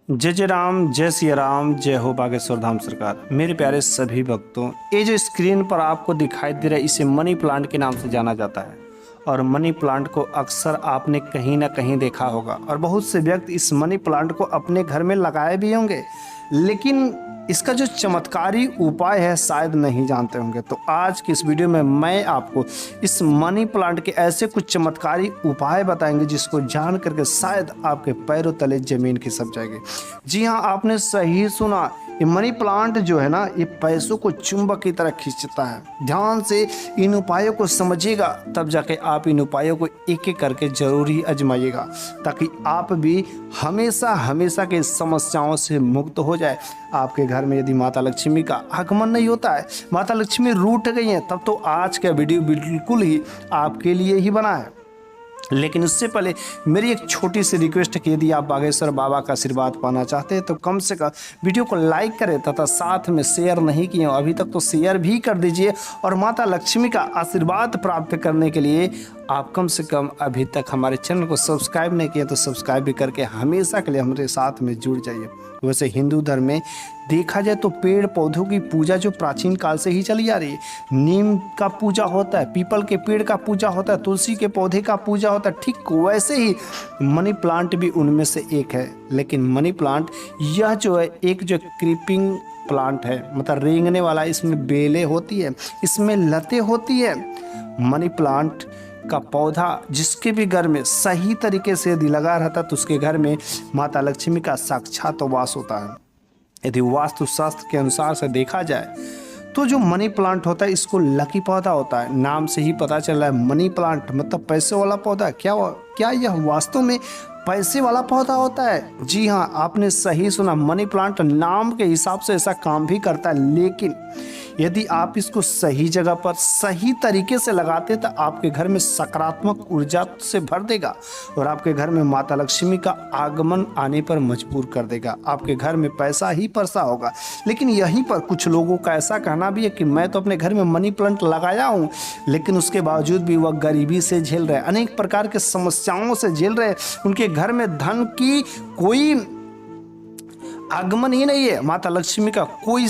जय जय राम, जय सिया राम, जय हो बागेश्वर धाम सरकार। मेरे प्यारे सभी भक्तों, ये जो स्क्रीन पर आपको दिखाई दे रहा है इसे मनी प्लांट के नाम से जाना जाता है। और मनी प्लांट को अक्सर आपने कहीं ना कहीं देखा होगा और बहुत से व्यक्ति इस मनी प्लांट को अपने घर में लगाए भी होंगे, लेकिन इसका जो चमत्कारी उपाय है शायद नहीं जानते होंगे। तो आज की इस वीडियो में मैं आपको इस मनी प्लांट के ऐसे कुछ चमत्कारी उपाय बताएंगे जिसको जान करके शायद आपके पैरों तले जमीन खिसक जाएगी। जी हाँ, आपने सही सुना, ये मनी प्लांट जो है ना, ये पैसों को चुंबक की तरह खींचता है। ध्यान से इन उपायों को समझिएगा, तब जाके आप इन उपायों को एक एक करके जरूर ही आजमाइएगा, ताकि आप भी हमेशा हमेशा के समस्याओं से मुक्त हो जाए। आपके घर में यदि माता लक्ष्मी का आगमन नहीं होता है, माता लक्ष्मी रूठ गई हैं, तब तो आज का वीडियो बिल्कुल ही आपके लिए ही बना है। लेकिन उससे पहले मेरी एक छोटी सी रिक्वेस्ट है कि यदि आप बागेश्वर बाबा का आशीर्वाद पाना चाहते हैं तो कम से कम वीडियो को लाइक करें तथा साथ में शेयर नहीं किए हो अभी तक तो शेयर भी कर दीजिए। और माता लक्ष्मी का आशीर्वाद प्राप्त करने के लिए आप कम से कम अभी तक हमारे चैनल को सब्सक्राइब नहीं किया तो सब्सक्राइब भी करके हमेशा के लिए हमारे साथ में जुड़ जाइए। वैसे हिंदू धर्म में देखा जाए तो पेड़ पौधों की पूजा जो प्राचीन काल से ही चली आ रही है। नीम का पूजा होता है, पीपल के पेड़ का पूजा होता है, तुलसी के पौधे का पूजा होता है। ठीक वैसे ही मनी प्लांट भी उनमें से एक है। लेकिन मनी प्लांट यह जो है एक जो क्रीपिंग प्लांट है, मतलब रेंगने वाला, इसमें बेलें होती है, इसमें लतें होती है। मनी प्लांट का पौधा जिसके भी घर में सही तरीके से यदि लगा रहता तो उसके घर में माता लक्ष्मी का साक्षात वास होता है। यदि वास्तुशास्त्र के अनुसार से देखा जाए तो जो मनी प्लांट होता है इसको लकी पौधा होता है। नाम से ही पता चल रहा है मनी प्लांट मतलब पैसे वाला पौधा। क्या यह वास्तव में पैसे वाला पौधा होता है? जी हाँ, आपने सही सुना, मनी प्लांट नाम के हिसाब से ऐसा काम भी करता है। लेकिन यदि आप इसको सही जगह पर सही तरीके से लगाते तो आपके घर में सकारात्मक ऊर्जा से भर देगा और आपके घर में माता लक्ष्मी का आगमन आने पर मजबूर कर देगा। आपके घर में पैसा ही परसा होगा। लेकिन यहीं पर कुछ लोगों का ऐसा कहना भी है कि मैं तो अपने घर में मनी प्लांट लगाया हूँ, लेकिन उसके बावजूद भी वह गरीबी से झेल रहे, अनेक प्रकार के समस्याओं से झेल रहे। उनके घर में धन की कोई आगमन ही नहीं है, माता लक्ष्मी का कोई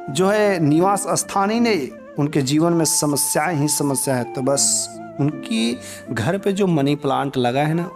जो है निवास स्थान ही नहीं, उनके जीवन में समस्याएं ही समस्या है। तो बस उनकी घर पे जो मनी प्लांट लगा है ना,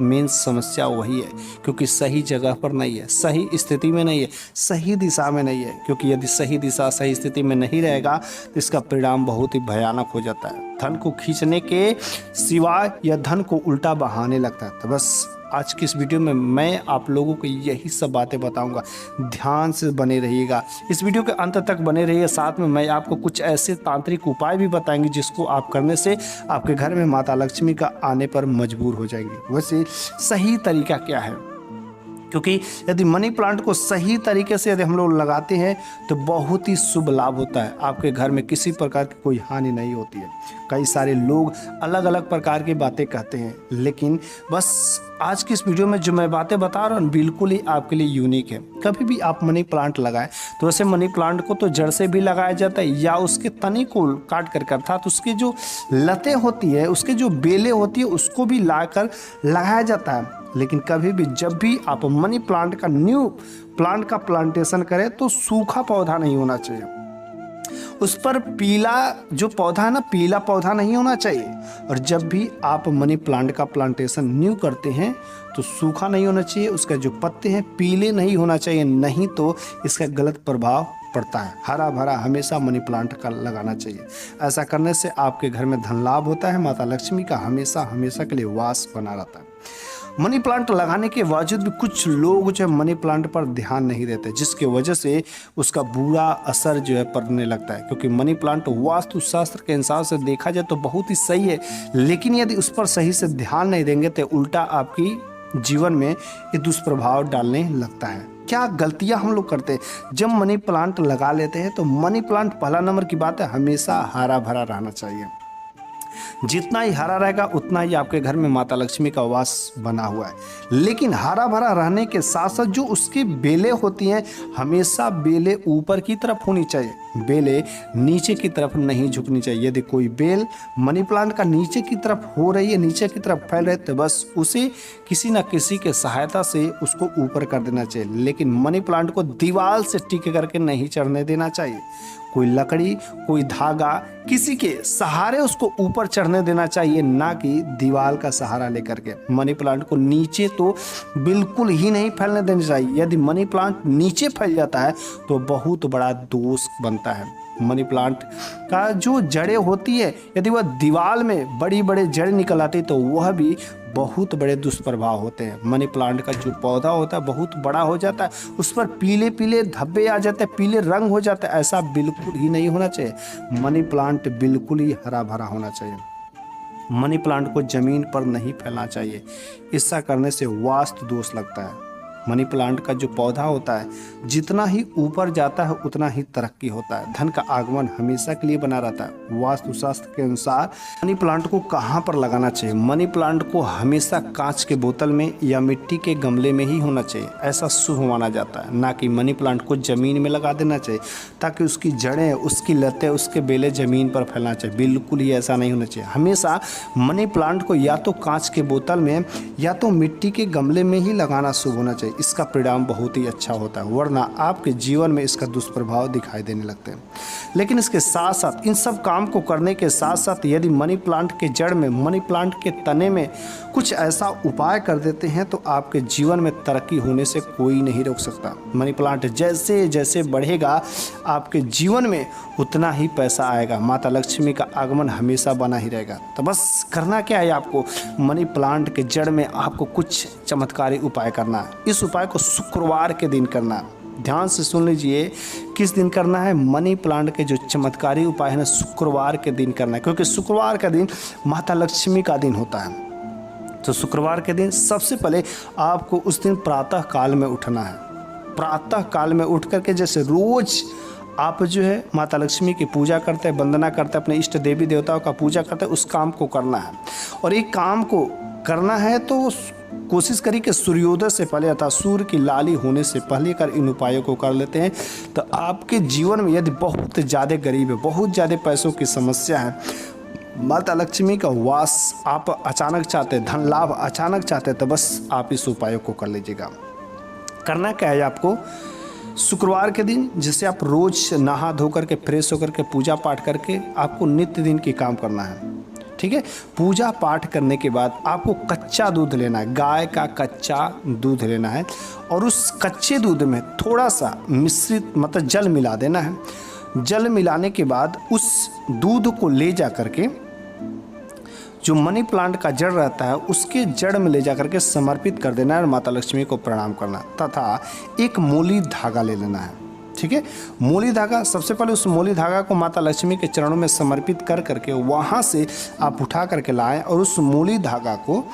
मेन समस्या वही है, क्योंकि सही जगह पर नहीं है, सही स्थिति में नहीं है, सही दिशा में नहीं है। क्योंकि यदि सही दिशा सही स्थिति में नहीं रहेगा तो इसका परिणाम बहुत ही भयानक हो जाता है। धन को खींचने के सिवाय यह धन को उल्टा बहाने लगता है। तो बस आज की इस वीडियो में मैं आप लोगों को यही सब बातें बताऊंगा। ध्यान से बने रहिएगा, इस वीडियो के अंत तक बने रहिए। साथ में मैं आपको कुछ ऐसे तांत्रिक उपाय भी बताएंगे जिसको आप करने से आपके घर में माता लक्ष्मी का आने पर मजबूर हो जाएंगे। वैसे सही तरीका क्या है? क्योंकि यदि मनी प्लांट को सही तरीके से यदि हम लोग लगाते हैं तो बहुत ही शुभ लाभ होता है। आपके घर में किसी प्रकार की कोई हानि नहीं होती है। कई सारे लोग अलग अलग प्रकार की बातें कहते हैं, लेकिन बस आज की इस वीडियो में जो मैं बातें बता रहा हूँ बिल्कुल ही आपके लिए यूनिक है। कभी भी आप मनी प्लांट लगाएं तो वैसे मनी प्लांट को तो जड़ से भी लगाया जाता है या उसके तने को काट कर अर्थात उसकी जो लतें होती है, उसके जो बेलें होती है, उसको भी लाकर लगाया जाता है। लेकिन कभी भी जब भी आप मनी प्लांट का न्यू प्लांट का प्लांटेशन करें तो सूखा पौधा नहीं होना चाहिए। उस पर पीला जो पौधा है ना, पीला पौधा नहीं होना चाहिए। और जब भी आप मनी प्लांट का प्लांटेशन न्यू करते हैं तो सूखा नहीं होना चाहिए। उसका जो पत्ते हैं पीले नहीं होना चाहिए, नहीं तो इसका गलत प्रभाव पड़ता है। हरा भरा हमेशा मनी प्लांट का लगाना चाहिए। ऐसा करने से आपके घर में धन लाभ होता है, माता लक्ष्मी का हमेशा हमेशा के लिए वास बना रहता है। मनी प्लांट लगाने के बावजूद भी कुछ लोग जो है मनी प्लांट पर ध्यान नहीं देते, जिसकी वजह से उसका बुरा असर जो है पड़ने लगता है। क्योंकि मनी प्लांट वास्तुशास्त्र के हिसाब से देखा जाए तो बहुत ही सही है, लेकिन यदि उस पर सही से ध्यान नहीं देंगे तो उल्टा आपकी जीवन में ये दुष्प्रभाव डालने लगता है। क्या गलतियां हम लोग करते हैं? जब मनी प्लांट लगा लेते हैं तो मनी प्लांट पहला नंबर की बात है, हमेशा हरा भरा रहना चाहिए। जितना ही हरा रहेगा उतना ही आपके घर में माता लक्ष्मी का वास बना हुआ है। लेकिन हरा भरा रहने के साथ साथ जो उसकी बेलें होती हैं, हमेशा बेलें ऊपर की तरफ होनी चाहिए, बेलें नीचे की तरफ नहीं झुकनी चाहिए। यदि कोई बेल मनी प्लांट का नीचे की तरफ हो रही है, नीचे की तरफ फैल रही है, तो बस उसे किसी न किसी के सहायता से उसको ऊपर कर देना चाहिए। लेकिन मनी प्लांट को दीवार से टिक करके नहीं चढ़ने देना चाहिए। कोई लकड़ी, कोई धागा, किसी के सहारे उसको ऊपर चढ़ने देना चाहिए, ना कि दीवार का सहारा लेकर के। मनी प्लांट को नीचे तो बिल्कुल ही नहीं फैलने देना चाहिए। यदि मनी प्लांट नीचे फैल जाता है तो बहुत बड़ा दोष बनता है। मनी प्लांट का जो जड़ें होती है, यदि वह दीवार में बड़ी बड़े जड़ निकल आती तो वह भी बहुत बड़े दुष्प्रभाव होते हैं। मनी प्लांट का जो पौधा होता है बहुत बड़ा हो जाता है, उस पर पीले पीले धब्बे आ जाते हैं, पीले रंग हो जाता है। ऐसा बिल्कुल ही नहीं होना चाहिए। मनी प्लांट बिल्कुल ही हरा भरा होना चाहिए। मनी प्लांट को जमीन पर नहीं फैलना चाहिए, ऐसा करने से वास्तु दोष लगता है। मनी प्लांट का जो पौधा होता है जितना ही ऊपर जाता है उतना ही तरक्की होता है, धन का आगमन हमेशा के लिए बना रहता है। वास्तुशास्त्र के अनुसार मनी प्लांट को कहाँ पर लगाना चाहिए? मनी प्लांट को हमेशा कांच के बोतल में या मिट्टी के गमले में ही होना चाहिए, ऐसा शुभ माना जाता है। ना कि मनी प्लांट को ज़मीन में लगा देना चाहिए ताकि उसकी जड़ें, उसकी लतें, उसके बेलें ज़मीन पर फैलना चाहिए। बिल्कुल ही ऐसा नहीं होना चाहिए। हमेशा मनी प्लांट को या तो कांच के बोतल में या तो मिट्टी के गमले में ही लगाना शुभ होना चाहिए। इसका परिणाम बहुत ही अच्छा होता है, वरना आपके जीवन में इसका दुष्प्रभाव दिखाई देने लगते हैं। लेकिन इसके साथ साथ, इन सब काम को करने के साथ साथ, यदि मनी प्लांट के जड़ में, मनी प्लांट के तने में कुछ ऐसा उपाय कर देते हैं तो आपके जीवन में तरक्की होने से कोई नहीं रोक सकता। मनी प्लांट जैसे जैसे बढ़ेगा आपके जीवन में उतना ही पैसा आएगा, माता लक्ष्मी का आगमन हमेशा बना ही रहेगा। तो बस करना क्या है आपको? मनी प्लांट के जड़ में आपको कुछ चमत्कारी उपाय करना है। इस उपाय को शुक्रवार के दिन करना है। ध्यान से सुन लीजिए किस दिन करना है। मनी प्लांट के जो चमत्कारी उपाय है ना, शुक्रवार के दिन करना है, क्योंकि शुक्रवार का दिन माता लक्ष्मी का दिन होता है। तो शुक्रवार के दिन सबसे पहले आपको उस दिन प्रातः काल में उठना है। प्रातः काल में उठ करके जैसे रोज आप जो है माता लक्ष्मी की पूजा करते हैं, वंदना करते हैं, अपने इष्ट देवी देवताओं का पूजा करते हैं, उस काम को करना है। और एक काम को करना है तो कोशिश करिए कि सूर्योदय से पहले अर्थात सूर्य की लाली होने से पहले कर इन उपायों को कर लेते हैं तो आपके जीवन में यदि बहुत ज़्यादा गरीब है, बहुत ज़्यादा पैसों की समस्या है, माता लक्ष्मी का वास आप अचानक चाहते हैं, धन लाभ अचानक चाहते हैं, तो बस आप इस उपायों को कर लीजिएगा। करना क्या है आपको? शुक्रवार के दिन जैसे आप रोज नहा धो करके फ्रेश होकर के पूजा पाठ करके आपको नित्य दिन की काम करना है, ठीक है। पूजा पाठ करने के बाद आपको कच्चा दूध लेना है, गाय का कच्चा दूध लेना है और उस कच्चे दूध में थोड़ा सा मिश्रित मतलब जल मिला देना है। जल मिलाने के बाद उस दूध को ले जा करके जो मनी प्लांट का जड़ रहता है उसके जड़ में ले जा करके समर्पित कर देना है और माता लक्ष्मी को प्रणाम करना तथा एक मोली धागा ले लेना है, ठीक है। मोली धागा, सबसे पहले उस मोली धागा को माता लक्ष्मी के चरणों में समर्पित कर करके वहाँ से आप उठा करके लाएं और उस मोली धागा को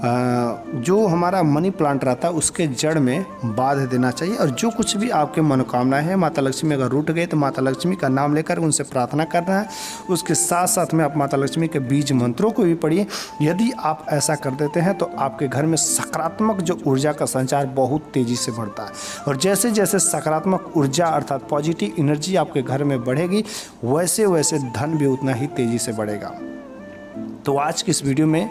जो हमारा मनी प्लांट रहता है उसके जड़ में बांध देना चाहिए। और जो कुछ भी आपके मनोकामनाएं हैं, माता लक्ष्मी अगर रूठ गए तो माता लक्ष्मी का नाम लेकर उनसे प्रार्थना करना है। उसके साथ साथ में आप माता लक्ष्मी के बीज मंत्रों को भी पढ़िए। यदि आप ऐसा कर देते हैं तो आपके घर में सकारात्मक जो ऊर्जा का संचार बहुत तेज़ी से बढ़ता है और जैसे जैसे सकारात्मक ऊर्जा अर्थात पॉजिटिव एनर्जी आपके घर में बढ़ेगी वैसे वैसे धन भी उतना ही तेज़ी से बढ़ेगा। तो आज की इस वीडियो में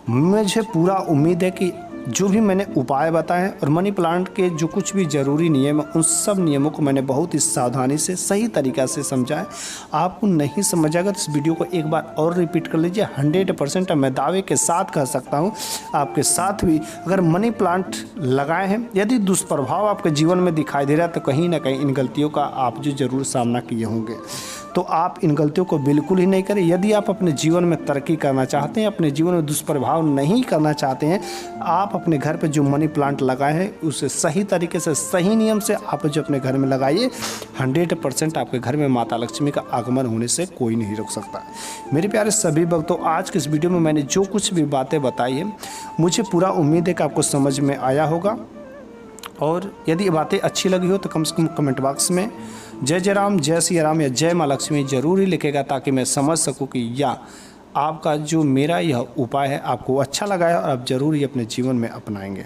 मुझे पूरा उम्मीद है कि जो भी मैंने उपाय बताए और मनी प्लांट के जो कुछ भी ज़रूरी नियम है उन सब नियमों को मैंने बहुत ही सावधानी से सही तरीक़ा से समझाया। आपको नहीं समझ आएगा तो इस वीडियो को एक बार और रिपीट कर लीजिए। 100% मैं दावे के साथ कह सकता हूँ आपके साथ भी अगर मनी प्लांट लगाए हैं, यदि दुष्प्रभाव आपके जीवन में दिखाई दे रहा है तो कहीं ना कहीं इन गलतियों का आप जो ज़रूर सामना किए होंगे। तो आप इन गलतियों को बिल्कुल ही नहीं करें। यदि आप अपने जीवन में तरक्की करना चाहते हैं, अपने जीवन में दुष्प्रभाव नहीं करना चाहते हैं, आप अपने घर पे जो मनी प्लांट लगाए हैं उसे सही तरीके से सही नियम से आप जो अपने घर में लगाइए। 100% आपके घर में माता लक्ष्मी का आगमन होने से कोई नहीं रोक सकता। मेरे प्यारे सभी भक्तों, आज के इस वीडियो में मैंने जो कुछ भी बातें बताई है मुझे पूरा उम्मीद है कि आपको समझ में आया होगा। और यदि ये बातें अच्छी लगी हो तो कम से कम कमेंट बॉक्स में जय जय राम, जय सिया राम या जय माँ लक्ष्मी जरूर ही लिखेगा ताकि मैं समझ सकूं कि या आपका जो मेरा यह उपाय है आपको अच्छा लगा है और आप ज़रूर ही अपने जीवन में अपनाएंगे।